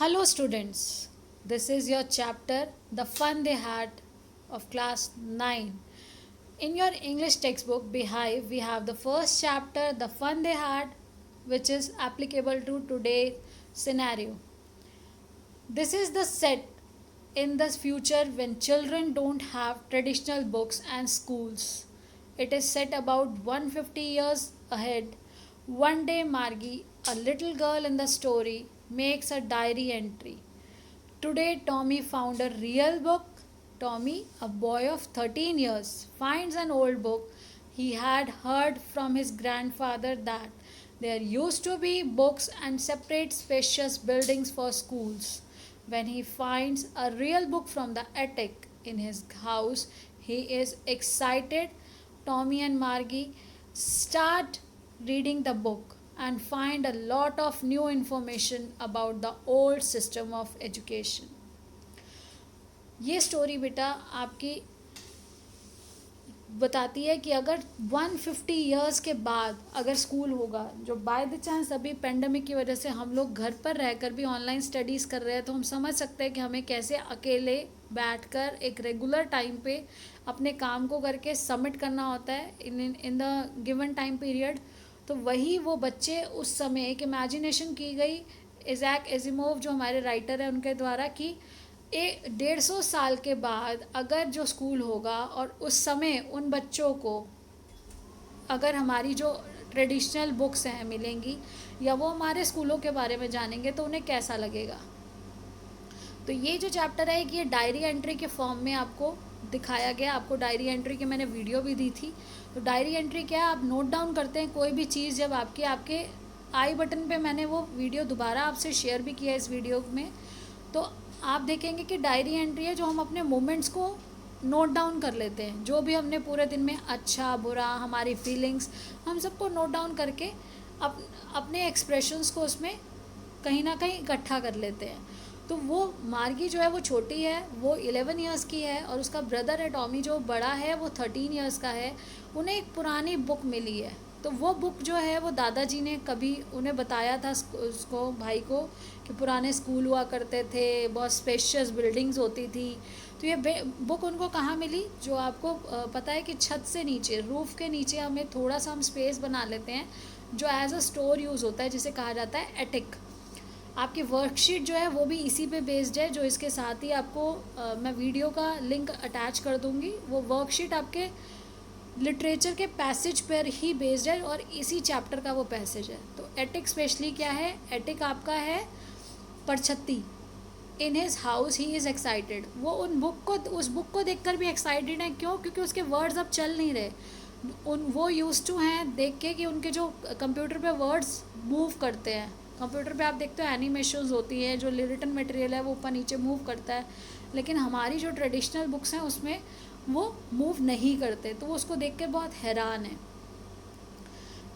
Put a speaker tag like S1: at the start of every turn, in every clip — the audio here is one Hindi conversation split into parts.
S1: Hello, students. This is your chapter, The Fun They Had of Class 9. In your English textbook, Behive, we have the first chapter, The Fun They Had, which is applicable to today's scenario. This is the set in the future when children don't have traditional books and schools. It is set about 150 years ahead. One day, Margie, a little girl in the story, makes a diary entry. Today, Tommy found a real book. Tommy, a boy of 13 years, finds an old book. He had heard from his grandfather that there used to be books and separate spacious buildings for schools. When he finds a real book from the attic in his house, he is excited. Tommy and Margie start reading the book and find a lot of new information about the old system of education. ये स्टोरी बेटा आपकी बताती है कि अगर 150 इयर्स के बाद अगर स्कूल होगा, जो बाय द चांस अभी पेंडेमिक की वजह से हम लोग घर पर रहकर भी ऑनलाइन स्टडीज़ कर रहे हैं, तो हम समझ सकते हैं कि हमें कैसे अकेले बैठकर एक रेगुलर टाइम पे अपने काम को करके सबमिट करना होता है in the given time period. तो वही वो बच्चे उस समय एक इमेजिनेशन की गई इज़ैक एजिमोव जो हमारे राइटर हैं उनके द्वारा कि 150 साल के बाद अगर जो स्कूल होगा और उस समय उन बच्चों को अगर हमारी जो ट्रेडिशनल बुक्स हैं मिलेंगी या वो हमारे स्कूलों के बारे में जानेंगे तो उन्हें कैसा लगेगा. तो ये जो चैप्टर है कि ये डायरी एंट्री के फॉर्म में आपको दिखाया गया. आपको डायरी एंट्री की मैंने वीडियो भी दी थी. तो डायरी एंट्री क्या है, आप नोट डाउन करते हैं कोई भी चीज़. जब आपके आई बटन पे मैंने वो वीडियो दोबारा आपसे शेयर भी किया इस वीडियो में, तो आप देखेंगे कि डायरी एंट्री है जो हम अपने मोमेंट्स को नोट डाउन कर लेते हैं. जो भी हमने पूरे दिन में अच्छा बुरा हमारी फीलिंग्स हम सबको नोट डाउन करके अपने एक्सप्रेशंस को उसमें कहीं ना कहीं इकट्ठा कर लेते हैं. तो वो मार्गी जो है वो छोटी है, वो 11 इयर्स की है और उसका ब्रदर है टॉमी जो बड़ा है वो 13 इयर्स का है. उन्हें एक पुरानी बुक मिली है. तो वो बुक जो है वो दादाजी ने कभी उन्हें बताया था उसको भाई को कि पुराने स्कूल हुआ करते थे, बहुत स्पेशियस बिल्डिंग्स होती थी. तो ये बुक उनको कहाँ मिली, जो आपको पता है कि छत से नीचे रूफ़ के नीचे हमें थोड़ा सा हम स्पेस बना लेते हैं जो एज अ स्टोर यूज़ होता है, जिसे कहा जाता है एटिक. आपकी वर्कशीट जो है वो भी इसी पे बेस्ड है, जो इसके साथ ही आपको मैं वीडियो का लिंक अटैच कर दूँगी. वो वर्कशीट आपके लिटरेचर के पैसेज पर ही बेस्ड है और इसी चैप्टर का वो पैसेज है. तो एटिक स्पेशली क्या है, एटिक आपका है परछत्ती. In his house he is excited. वो उस बुक को देखकर भी एक्साइटेड है. क्यों? क्योंकि उसके वर्ड्स अब चल नहीं रहे. वो यूज टू हैं देख के कि उनके जो कंप्यूटर पे वर्ड्स मूव करते हैं. कंप्यूटर पे आप देखते हो एनिमेशंस होती हैं, जो रिटन मटेरियल है वो ऊपर नीचे मूव करता है, लेकिन हमारी जो ट्रेडिशनल बुक्स हैं उसमें वो मूव नहीं करते. तो वो उसको देख के बहुत हैरान है.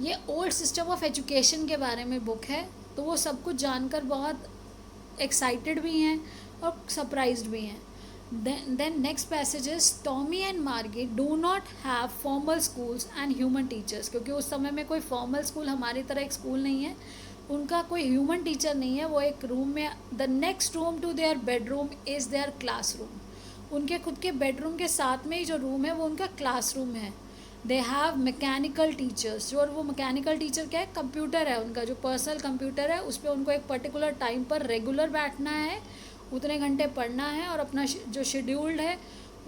S1: ये ओल्ड सिस्टम ऑफ एजुकेशन के बारे में बुक है. तो वो सब कुछ जानकर बहुत एक्साइटेड भी हैं और सरप्राइज्ड भी हैं. Then next passage is Tommy and Margie do not have formal schools and human teachers. क्योंकि उस समय में कोई फॉर्मल स्कूल हमारी तरह एक स्कूल नहीं है, उनका कोई ह्यूमन टीचर नहीं है. वो एक रूम में the next room to their bedroom is their classroom. उनके खुद के बेडरूम के साथ में ही जो रूम है वो उनका क्लासरूम है. They have mechanical teachers. और वो मैकेनिकल टीचर क्या है, कंप्यूटर है उनका, जो पर्सनल कंप्यूटर है उस पर उनको एक पर्टिकुलर टाइम पर रेगुलर बैठना है, उतने घंटे पढ़ना है और अपना जो शेड्यूल्ड है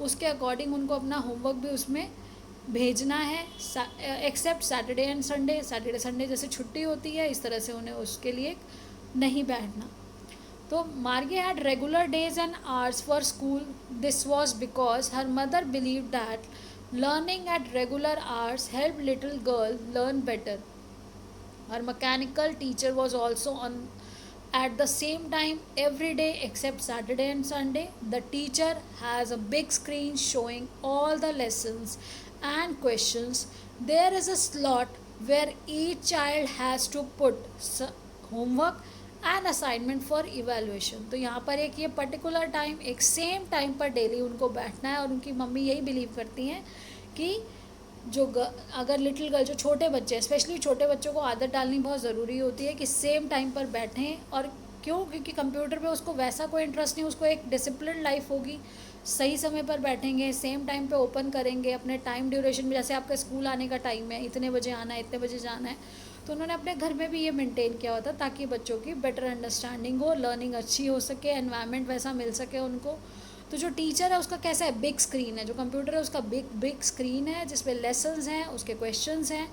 S1: उसके अकॉर्डिंग उनको अपना होमवर्क भी उसमें भेजना है. Except Saturday and Sunday. Saturday Sunday जैसे छुट्टी होती है इस तरह से उन्हें उसके लिए नहीं बैठना. तो मार्गी had regular days and hours for school. This was because her mother believe that learning at regular hours helped little girl learn better. Her mechanical teacher was also on at the same time every day except Saturday and Sunday. The teacher has a big screen showing all the lessons and questions. There is a slot where each child has to put homework and assignment for evaluation. तो यहाँ पर एक ये पर्टिकुलर टाइम एक सेम टाइम पर डेली उनको बैठना है. और उनकी मम्मी यही बिलीव करती हैं कि जो अगर लिटिल गर्ल जो छोटे बच्चे स्पेशली छोटे बच्चों को आदत डालनी बहुत ज़रूरी होती है कि सेम टाइम पर बैठें और क्यों? क्योंकि कंप्यूटर पे उसको वैसा कोई इंटरेस्ट नहीं, उसको एक डिसिप्लिन लाइफ होगी, सही समय पर बैठेंगे, सेम टाइम पे ओपन करेंगे, अपने टाइम ड्यूरेशन में, जैसे आपका स्कूल आने का टाइम है, इतने बजे आना है, इतने बजे जाना है, तो उन्होंने अपने घर में भी ये मेंटेन किया हुआ था ताकि बच्चों की बेटर अंडरस्टैंडिंग हो, लर्निंग अच्छी हो सके, एनवायरनमेंट वैसा मिल सके उनको। तो जो टीचर है उसका कैसा है, बिग स्क्रीन है, जो कंप्यूटर है उसका बिग स्क्रीन है जिसपे लेसन्स हैं, उसके क्वेश्चंस हैं।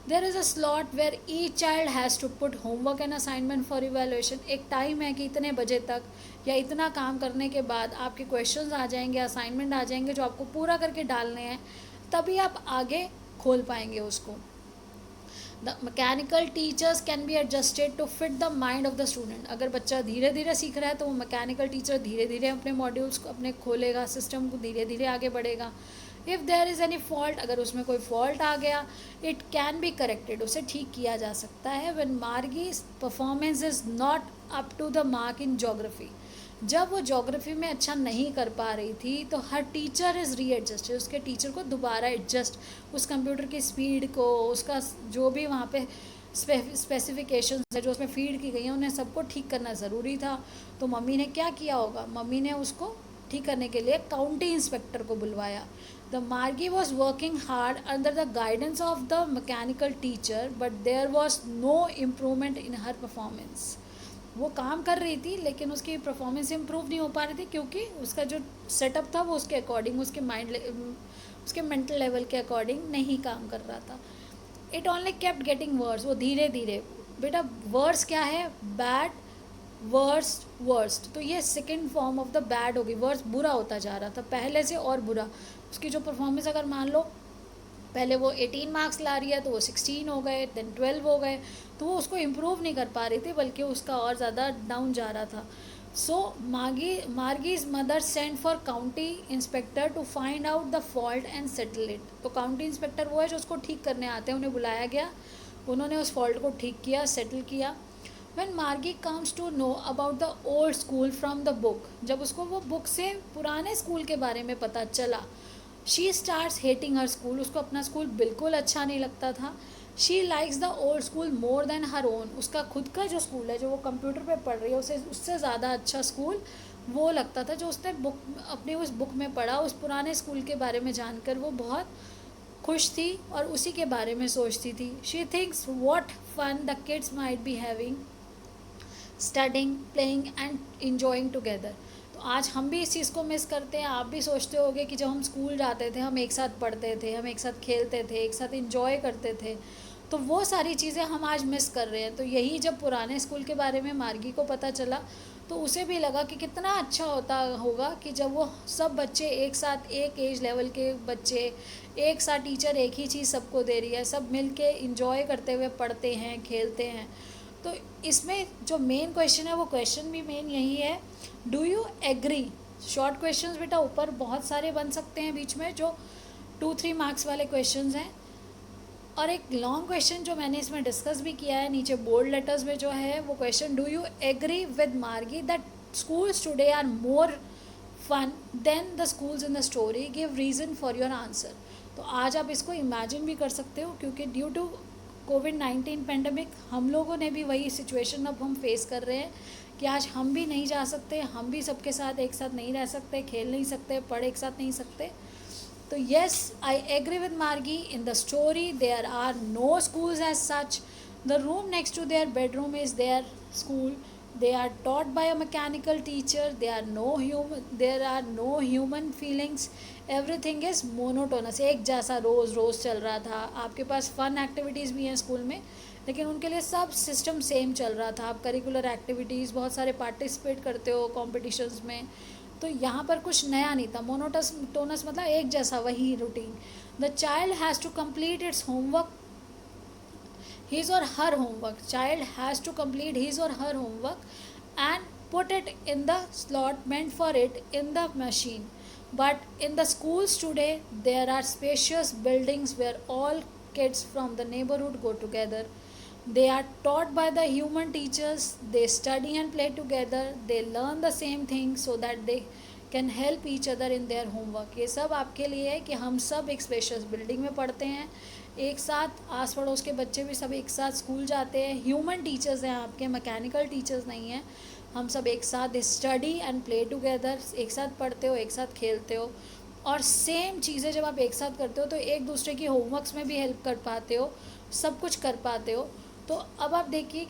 S1: There is a slot where each child has to put homework and assignment for evaluation. एक टाइम है कि इतने बजे तक या इतना काम करने के बाद आपके क्वेश्चंस आ जाएंगे, असाइनमेंट आ जाएंगे जो आपको पूरा करके डालने हैं, तभी आप आगे खोल पाएंगे उसको। The mechanical teachers can be adjusted to fit the mind of the student. अगर बच्चा धीरे धीरे सीख रहा है तो वो मैकेनिकल टीचर धीरे धीरे अपने मॉड्यूल्स को अपने खोलेगा, सिस्टम को धीरे धीरे आगे बढ़ेगा। If there is any fault, अगर उसमें कोई फॉल्ट आ गया, इट कैन बी करेक्टेड, उसे ठीक किया जा सकता है। When Margie performance is not up to the mark in geography, जब वो जोग्राफी में अच्छा नहीं कर पा रही थी तो हर टीचर इज़ रीएडजस्टेड, उसके टीचर को दोबारा एडजस्ट, उस कंप्यूटर की स्पीड को, उसका जो भी वहाँ पे स्पेसिफिकेशंस है जो उसमें फीड की गई हैं, उन्हें सबको ठीक करना ज़रूरी था। तो मम्मी ने क्या किया होगा, मम्मी ने उसको ठीक करने के लिए काउंटी इंस्पेक्टर को बुलवाया। The Margie was working hard under the guidance of the mechanical teacher, but there was no improvement in her performance. वो काम कर रही थी लेकिन उसकी परफॉर्मेंस इम्प्रूव नहीं हो पा रही थी, क्योंकि उसका जो सेटअप था वो उसके अकॉर्डिंग, उसके उसके मेंटल लेवल के अकॉर्डिंग नहीं काम कर रहा था। It only kept getting worse, वो धीरे धीरे, बेटा वर्स क्या है, बैड, वर्स्ट, वर्स्ट, तो ये second form of the bad होगी, वर्स बुरा होता जा रहा था पहले से और बुरा। उसकी जो परफॉर्मेंस, अगर मान लो पहले वो 18 मार्क्स ला रही है तो वो 16 हो गए, देन 12 हो गए, तो वो उसको इम्प्रूव नहीं कर पा रही थी बल्कि उसका और ज़्यादा डाउन जा रहा था। So Margie's mother send for county inspector to find out the fault and settle it. तो काउंटी इंस्पेक्टर वो है जो उसको ठीक करने आते हैं, उन्हें बुलाया गया, उन्होंने उस फॉल्ट को ठीक किया, सेटल किया। When Margie comes to know about the old school from the book, जब उसको वो बुक से पुराने स्कूल के बारे में पता चला, she starts hating her school, उसको अपना स्कूल बिल्कुल अच्छा नहीं लगता था। She likes the old school more than her own, उसका खुद का जो स्कूल है जो वो कंप्यूटर पे पढ़ रही है उसे उससे ज़्यादा अच्छा स्कूल वो लगता था, जो उसने बुक अपनी उस बुक में पढ़ा। उस पुराने स्कूल के बारे में जानकर वो बहुत खुश थी और उसी के बारे में सोचती थी। She thinks what fun the kids might be having studying, playing and enjoying together. तो आज हम भी इस चीज़ को मिस करते हैं। आप भी सोचते होगे कि जब हम स्कूल जाते थे हम एक साथ पढ़ते थे, हम एक साथ खेलते थे, एक साथ इंजॉय करते थे, तो वो सारी चीज़ें हम आज मिस कर रहे हैं। तो यही जब पुराने स्कूल के बारे में मार्गी को पता चला तो उसे भी लगा कि कितना अच्छा होता होगा कि जब वो सब बच्चे एक साथ, एक एज लेवल के बच्चे एक साथ, टीचर एक ही चीज़ सबको दे रही है, सब मिल के इंजॉय करते हुए पढ़ते हैं, खेलते हैं। तो इसमें जो मेन क्वेश्चन है वो क्वेश्चन भी मेन यही है, do you agree. Short questions बेटा ऊपर बहुत सारे बन सकते हैं बीच में जो 2-3 मार्क्स वाले क्वेश्चंस हैं, और एक लॉन्ग क्वेश्चन जो मैंने इसमें डिस्कस भी किया है नीचे बोल्ड लेटर्स में जो है वो question, do you agree with Margie that schools today are more fun than the schools in the story, give reason for your answer. तो आज आप इसको इमेजिन भी कर सकते हो, क्योंकि ड्यू टू कोविड-19 पेंडेमिक हम लोगों ने भी वही सिचुएशन अब हम फेस कर रहे हैं कि आज हम भी नहीं जा सकते, हम भी सबके साथ एक साथ नहीं रह सकते, खेल नहीं सकते, पढ़ एक साथ नहीं सकते। तो yes, I agree with Margie, in the story there are no schools as such, the room next to their bedroom is their school, they are taught by a mechanical teacher, there are no human feelings, everything is monotonous, एक जैसा रोज़ रोज़ चल रहा था। आपके पास फन एक्टिविटीज़ भी हैं स्कूल में, लेकिन उनके लिए सब सिस्टम सेम चल रहा था। आप करिकुलर एक्टिविटीज़ बहुत सारे पार्टिसिपेट करते हो कॉम्पिटिशन्स में, तो यहाँ पर कुछ नया नहीं था। मोनोटोनस मतलब एक जैसा वही routine. The child has to complete its homework, his or her homework, child has to complete his or her homework and put it in the slot meant for it in the machine. But in the schools today there are spacious buildings where all kids from the neighborhood go together. They are taught by the human teachers, they study and play together, they learn the same thing so that they can help each other in their homework. ये सब आपके लिए है कि हम सब एक स्पेशियस बिल्डिंग में पढ़ते हैं, एक साथ, आस पड़ोस के बच्चे भी सब एक साथ स्कूल जाते हैं, ह्यूमन टीचर्स हैं आपके, मैकेनिकल टीचर्स नहीं हैं। हम सब एक साथ स्टडी एंड प्ले टुगेदर, एक साथ पढ़ते हो, एक साथ खेलते हो, और सेम चीज़ें जब आप एक साथ करते हो तो एक दूसरे की होमवर्क्स में भी हेल्प कर पाते हो, सब कुछ कर पाते हो। तो अब आप देखिए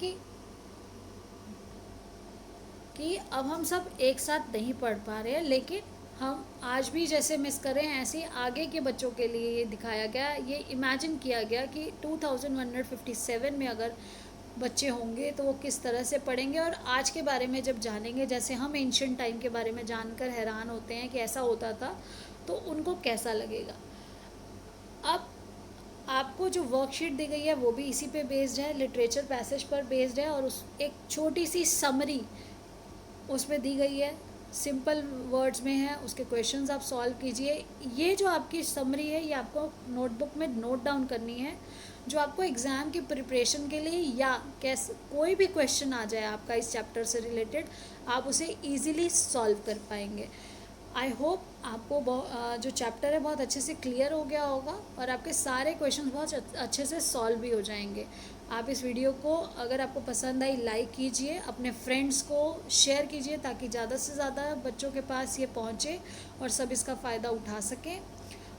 S1: कि अब हम सब एक साथ नहीं पढ़ पा रहे हैं, लेकिन हम आज भी जैसे मिस कर रहे हैं, ऐसे ही आगे के बच्चों के लिए ये दिखाया गया, ये इमेजिन किया गया कि 2157 में अगर बच्चे होंगे तो वो किस तरह से पढ़ेंगे, और आज के बारे में जब जानेंगे, जैसे हम एंशियंट टाइम के बारे में जानकर हैरान होते हैं कि ऐसा होता था, तो उनको कैसा लगेगा। अब आपको जो वर्कशीट दी गई है वो भी इसी पे बेस्ड है, लिटरेचर पैसेज पर बेस्ड है, और उस एक छोटी सी समरी उसमें दी गई है, सिंपल वर्ड्स में है, उसके क्वेश्चंस आप सॉल्व कीजिए। ये जो आपकी समरी है ये आपको नोटबुक में नोट डाउन करनी है, जो आपको एग्ज़ाम की प्रिपरेशन के लिए, या कैसे कोई भी क्वेश्चन आ जाए आपका इस चैप्टर से रिलेटेड, आप उसे ईज़िली सॉल्व कर पाएंगे। आई होप आपको जो चैप्टर है बहुत अच्छे से क्लियर हो गया होगा, और आपके सारे क्वेश्चन बहुत अच्छे से सॉल्व भी हो जाएंगे। आप इस वीडियो को अगर आपको पसंद आई लाइक कीजिए, अपने फ्रेंड्स को शेयर कीजिए ताकि ज़्यादा से ज़्यादा बच्चों के पास ये पहुँचे और सब इसका फ़ायदा उठा सकें,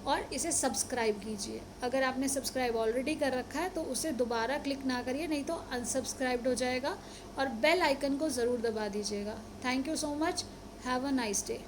S1: और इसे सब्सक्राइब कीजिए। अगर आपने सब्सक्राइब ऑलरेडी कर रखा है तो उसे दोबारा क्लिक ना करिए, नहीं तो अनसब्सक्राइब्ड हो जाएगा, और बेल आइकन को ज़रूर दबा दीजिएगा। Thank you so much, have a nice day.